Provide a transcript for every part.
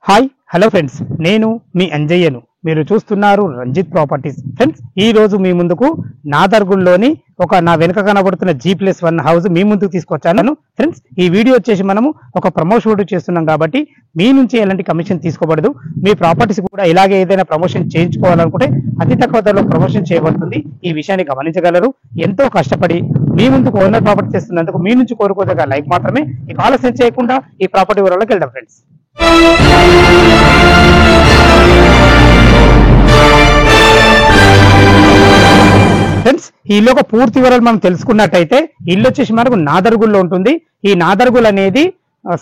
Hi hello friends, నేను మీ అంజయ్యను. మీరు చూస్తున్నారు రంజిత్ ప్రాపర్టీస్. ఫ్రెండ్స్, ఈ రోజు మీ ముందుకు నాదర్గుల్లోని నా వెనుక కనబడుతున్న G+1 హౌస్ మీ ముందుకు తీసుకొచ్చాను. ఫ్రెండ్స్, ఈ వీడియో వచ్చేసి మనము ఒక ప్రమోషన్ చేస్తున్నాం కాబట్టి మీ నుంచి ఎలాంటి కమిషన్ తీసుకోబడదు. మీ ప్రాపర్టీస్ కూడా ఇలాగే ఏదైనా ప్రమోషన్ చేయించుకోవాలనుకుంటే అతి తక్కువ ధరలో ప్రమోషన్ చేయబడుతుంది. ఈ విషయాన్ని గమనించగలరు. ఎంతో కష్టపడి మీ ముందుకు ఓనర్ ప్రాపర్టీ చేస్తున్నందుకు మీ నుంచి కోరుకోదగ్గ లైక్ మాత్రమే. ఇక ఆలస్యం చేయకుండా ఈ ప్రాపర్టీ వివరాలకు వెళ్దాం. ఫ్రెండ్స్, ఫ్రెండ్స్, ఈ ఇల్లు ఒక పూర్తి వివరాలు మనం తెలుసుకున్నట్టయితే ఇల్లు వచ్చేసి మనకు నాదర్గుల్లో ఉంటుంది. ఈ నాదర్గుల్ అనేది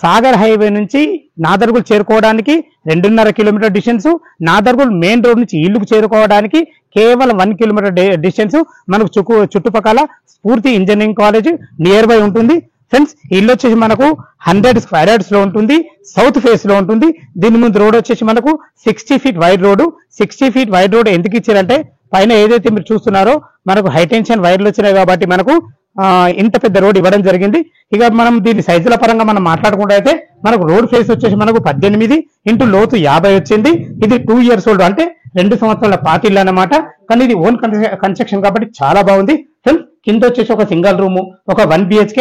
సాగర్ హైవే నుంచి నాదర్గుల్ చేరుకోవడానికి 2.5 kilometre distance. Nadargul main road నుంచి ఇల్లుకు చేరుకోవడానికి కేవలం 1 కిలోమీటర్ డిస్టెన్స్. మనకు చుట్టుపక్కల స్ఫూర్తి ఇంజనీరింగ్ కాలేజ్ నియర్ బై ఉంటుంది. ఫ్రెండ్స్, ఇల్లు వచ్చేసి మనకు 100 స్క్వేర్ యార్డ్స్ లో ఉంటుంది. సౌత్ ఫేస్ లో ఉంటుంది. దీని ముందు రోడ్ వచ్చేసి మనకు 60 feet wide road. 60 feet wide road ఎందుకు ఇచ్చారంటే పైన ఏదైతే మీరు చూస్తున్నారో మనకు హై టెన్షన్ వైర్లు వచ్చినాయి కాబట్టి మనకు ఇంత పెద్ద రోడ్ ఇవ్వడం జరిగింది. ఇక మనం దీని సైజుల పరంగా మనం మాట్లాడుకుంటే అయితే మనకు రోడ్ ఫేస్ వచ్చేసి మనకు 18 ఇంటూ లోతు 50 వచ్చింది. ఇది 2 years ఓల్డ్, అంటే 2 సంవత్సరాల పాతిల్లు అన్నమాట. కానీ ఇది ఓన్ కన్స్ట్రక్షన్ కాబట్టి చాలా బాగుంది. కింద వచ్చేసి ఒక సింగిల్ రూమ్, ఒక 1 BHK,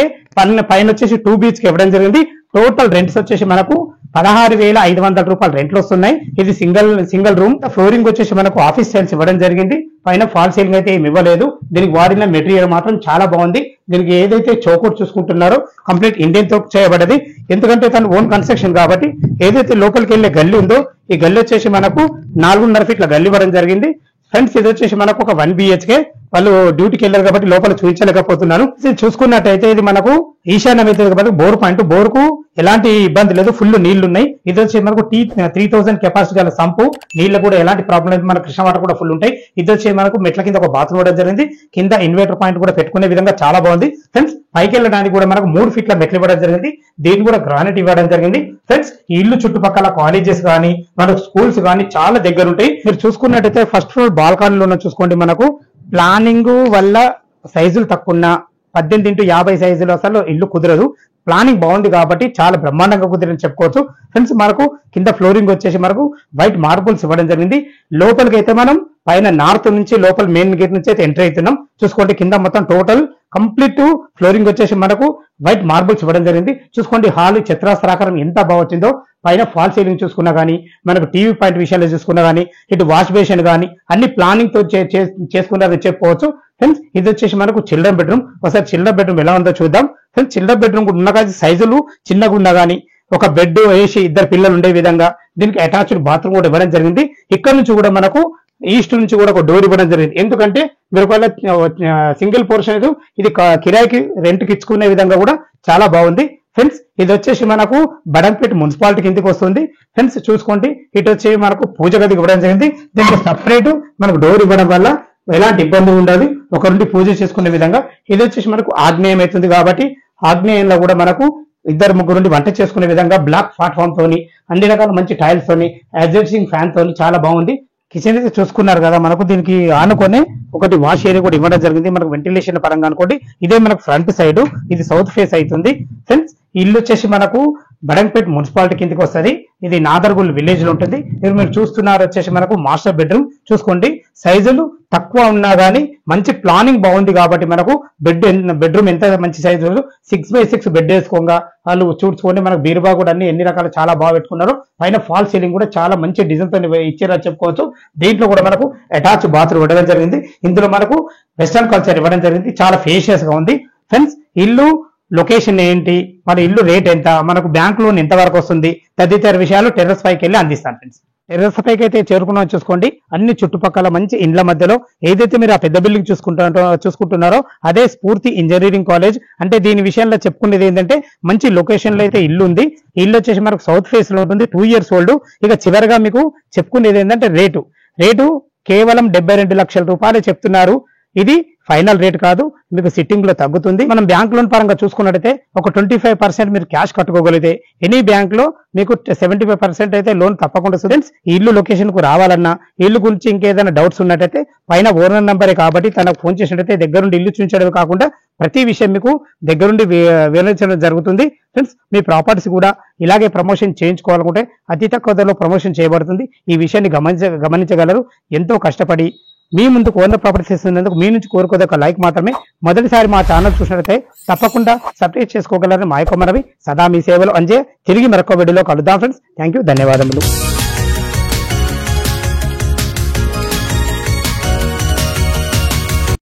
పైన వచ్చేసి 2 BHK ఇవ్వడం జరిగింది. టోటల్ రెంట్స్ వచ్చేసి మనకు 16,500 రూపాయలు రెంట్లు వస్తున్నాయి. ఇది సింగిల్ రూమ్. ఫ్లోరింగ్ వచ్చేసి మనకు ఆఫీస్ స్టైల్స్ ఇవ్వడం జరిగింది. పైన ఫాల్ సీలింగ్ అయితే ఏమి ఇవ్వలేదు. దీనికి వాడిన మెటీరియల్ మాత్రం చాలా బాగుంది. దీనికి ఏదైతే చౌకట్ చూసుకుంటున్నారో కంప్లీట్ ఇండియన్ తో చేయబడ్డది. ఎందుకంటే తను ఓన్ కన్స్ట్రక్షన్ కాబట్టి ఏదైతే లోపలికి వెళ్ళే గల్లీ ఉందో ఈ గల్లీ వచ్చేసి మనకు 4.5 ఫీట్ల గల్లీ ఇవ్వడం జరిగింది. ఫ్రెండ్స్, ఇది వచ్చేసి మనకు ఒక 1 BHK. వాళ్ళు డ్యూటీకి వెళ్ళారు కాబట్టి లోపల చూపించలేకపోతున్నాను. చూసుకున్నట్టయితే ఇది మనకు ఈశాన్యం అయితే కాబట్టి బోర్ పాయింట్, బోర్కు ఎలాంటి ఇబ్బంది లేదు, ఫుల్ నీళ్లు ఉన్నాయి. ఇది వచ్చి మనకు 3000 కెపాసిటీ గల సంపు. నీళ్ళు కూడా ఎలాంటి ప్రాబ్లం లేదు. మన కృష్ణ వాటర్ కూడా ఫుల్ ఉంటాయి. ఇది వచ్చి మనకు మెట్ల కింద ఒక బాత్రూమ్ ఇవ్వడం జరిగింది. కింద ఇన్వర్టర్ పాయింట్ కూడా పెట్టుకునే విధంగా చాలా బాగుంది. ఫ్రెండ్స్, పైకి వెళ్ళడానికి కూడా మనకు 3 ఫీట్ల మెట్లు ఇవ్వడం జరిగింది. దీన్ని కూడా గ్రానైట్ ఇవ్వడం జరిగింది. ఫ్రెండ్స్, ఈ ఇల్లు చుట్టుపక్కల కాలేజెస్ కానీ మనకు స్కూల్స్ కానీ చాలా దగ్గర ఉంటాయి. మీరు చూసుకున్నట్టయితే ఫస్ట్ ఫ్లోర్ బాల్కనీలో చూసుకోండి. మనకు ప్లానింగ్ వల్ల సైజులు తక్కువ 18x50 సైజులు అసలు ఇల్లు కుదరదు. ప్లానింగ్ బాగుంది కాబట్టి చాలా బ్రహ్మాండంగా కుదిరని చెప్పుకోవచ్చు. ఫ్రెండ్స్, మనకు కింద ఫ్లోరింగ్ వచ్చేసి మనకు వైట్ మార్బుల్స్ ఇవ్వడం జరిగింది. లోపలికి అయితే మనం పైన నార్త్ నుంచి లోపల మెయిన్ గేట్ నుంచి అయితే ఎంటర్ అవుతున్నాం. చూసుకోండి, కింద మొత్తం టోటల్ కంప్లీట్ ఫ్లోరింగ్ వచ్చేసి మనకు వైట్ మార్బుల్స్ ఇవ్వడం జరిగింది. చూసుకోండి, హాల్ చతురస్రాకారం ఎంత బాగా వచ్చిందో. పైన ఫాల్ సీలింగ్ చూసుకున్నా కానీ మనకు టీవీ పాయింట్ విషయాలు చూసుకున్నా కానీ ఇటు వాష్ బేసిన్ కానీ అన్ని ప్లానింగ్ తో చేసుకున్నారని చెప్పుకోవచ్చు. ఫ్రెండ్స్, ఇది వచ్చేసి మనకు చిల్డ్రన్ బెడ్రూమ్. ఒకసారి చిల్డ్రన్ బెడ్రూమ్ ఎలా ఉందో చూద్దాం. ఫ్రెండ్స్, చిల్డ్రన్ బెడ్రూమ్ ఉన్న కానీ సైజులు చిన్నగా ఉన్నా కానీ ఒక బెడ్ వేసి 2 పిల్లలు ఉండే విధంగా దీనికి అటాచ్డ్ బాత్రూమ్ కూడా ఇవ్వడం జరిగింది. ఇక్కడ నుంచి కూడా మనకు ఈస్ట్ నుంచి కూడా ఒక డోర్ ఇవ్వడం జరిగింది. ఎందుకంటే మీరు ఒకవేళ సింగిల్ పోర్షన్ ఇది కిరాయికి రెంట్కి ఇచ్చుకునే విధంగా కూడా చాలా బాగుంది. ఫ్రెండ్స్, ఇది వచ్చేసి మనకు బడంపేట మున్సిపాలిటీ కిందకి వస్తుంది. ఫ్రెండ్స్, చూసుకోండి, ఇటు వచ్చి మనకు పూజ గదికి ఇవ్వడం జరిగింది. దీనికి సపరేట్ మనకు డోర్ ఇవ్వడం వల్ల ఎలాంటి ఇబ్బంది ఉండదు, ఒకరుండి పూజ చేసుకునే విధంగా. ఇది వచ్చేసి మనకు ఆగ్నేయం అవుతుంది కాబట్టి ఆగ్నేయంలో కూడా మనకు 2-3 వంట చేసుకునే విధంగా బ్లాక్ ప్లాట్ఫామ్ తోని అన్ని రకాల మంచి టైల్స్ తోని అడ్జస్టింగ్ ఫ్యాన్ తోని చాలా బాగుంది. కిచెన్ అయితే చూసుకున్నారు కదా, మనకు దీనికి ఆనుకొని ఒకటి వాష్ ఏరియా కూడా ఇవ్వడం జరిగింది. మనకు వెంటిలేషన్ పరంగా అనుకోండి. ఇదే మనకు ఫ్రంట్ సైడ్, ఇది సౌత్ ఫేస్ అవుతుంది. ఫ్రెండ్స్, ఇల్లు వచ్చేసి మనకు బడంపేట మున్సిపాలిటీ కిందకి వస్తుంది. ఇది నాదర్గుల్ విలేజ్ లో ఉంటుంది. మీరు చూస్తున్నారు వచ్చేసి మనకు మాస్టర్ బెడ్రూమ్. చూసుకోండి, సైజులు తక్కువ ఉన్నా కానీ మంచి ప్లానింగ్ బాగుంది కాబట్టి మనకు బెడ్రూమ్ ఎంత మంచి సైజు 6x6 బెడ్ వేసుకోగా వాళ్ళు చూసుకోండి. మనకు బీరువా కూడా ఎన్ని రకాలు చాలా బాగా పెట్టుకున్నారు. పైన ఫాల్ సీలింగ్ కూడా చాలా మంచి డిజైన్ తో ఇచ్చారని చెప్పుకోవచ్చు. దీంట్లో కూడా మనకు అటాచ్ బాత్రూమ్ ఇవ్వడం జరిగింది. ఇందులో మనకు వెస్టర్న్ కల్చర్ ఇవ్వడం జరిగింది. చాలా ఫేషియస్ గా ఉంది. ఫ్రెండ్స్, ఇల్లు లొకేషన్ ఏంటి, మన ఇల్లు రేట్ ఎంత, మనకు బ్యాంక్ లోన్ ఎంత వరకు వస్తుంది తదితర విషయాలు టెర్రస్ పైకి వెళ్ళి అందిస్తాను. ఫ్రెండ్స్, టెర్రస్ పైకి అయితే చేరుకున్నాం. చూసుకోండి, అన్ని చుట్టుపక్కల మంచి ఇండ్ల మధ్యలో ఏదైతే మీరు ఆ పెద్ద బిల్డింగ్ చూసుకుంటున్నారో అదే స్ఫూర్తి ఇంజనీరింగ్ కాలేజ్. అంటే దీని విషయంలో చెప్పుకునేది ఏంటంటే మంచి లొకేషన్ లో అయితే ఇల్లు ఉంది. ఇల్లు వచ్చేసి మనకు సౌత్ ఫేస్ లో ఉంటుంది. 2 years ఓల్డ్. ఇక చివరిగా మీకు చెప్పుకునేది ఏంటంటే రేటు కేవలం 72 లక్షల రూపాయలు చెప్తున్నారు. ఇది ఫైనల్ రేట్ కాదు, మీకు సిట్టింగ్ లో తగ్గుతుంది. మనం బ్యాంక్ లోన్ పరంగా చూసుకున్నట్టయితే ఒక 25% మీరు క్యాష్ కట్టుకోగలిగితే ఎనీ బ్యాంక్ లో మీకు 75% అయితే లోన్ తప్పకుండా స్టూడెంట్స్. ఈ ఇల్లు లొకేషన్ కు రావాలన్నా, ఇల్లు గురించి ఇంకేదైనా డౌట్స్ ఉన్నట్టయితే పైన ఓనర్ నెంబరే కాబట్టి తనకు ఫోన్ చేసినట్టయితే దగ్గరుండి ఇల్లు చూపించడమే కాకుండా ప్రతి విషయం మీకు దగ్గరుండి వివరించడం జరుగుతుంది ఫ్రెండ్స్. మీ ప్రాపర్టీస్ కూడా ఇలాగే ప్రమోషన్ చేయించుకోవాలనుకుంటే అతి తక్కువ ధరలో ప్రమోషన్ చేయబడుతుంది. ఈ విషయాన్ని గమనించగలరు. ఎంతో కష్టపడి మీ ముందుకు ఓనర్ ప్రాపర్టీస్ ఇస్తున్నందుకు మీ నుంచి కోరుకోదొక లైక్ మాత్రమే. మొదటిసారి మా ఛానల్ చూసినట్లయితే తప్పకుండా సబ్స్క్రైబ్ చేసుకోగలరని మా యొక్క మనవి. సదా మీ సేవలు అంజే. తిరిగి మరొక వీడియోలో కలుద్దాం ఫ్రెండ్స్. థ్యాంక్ యూ, ధన్యవాదములు.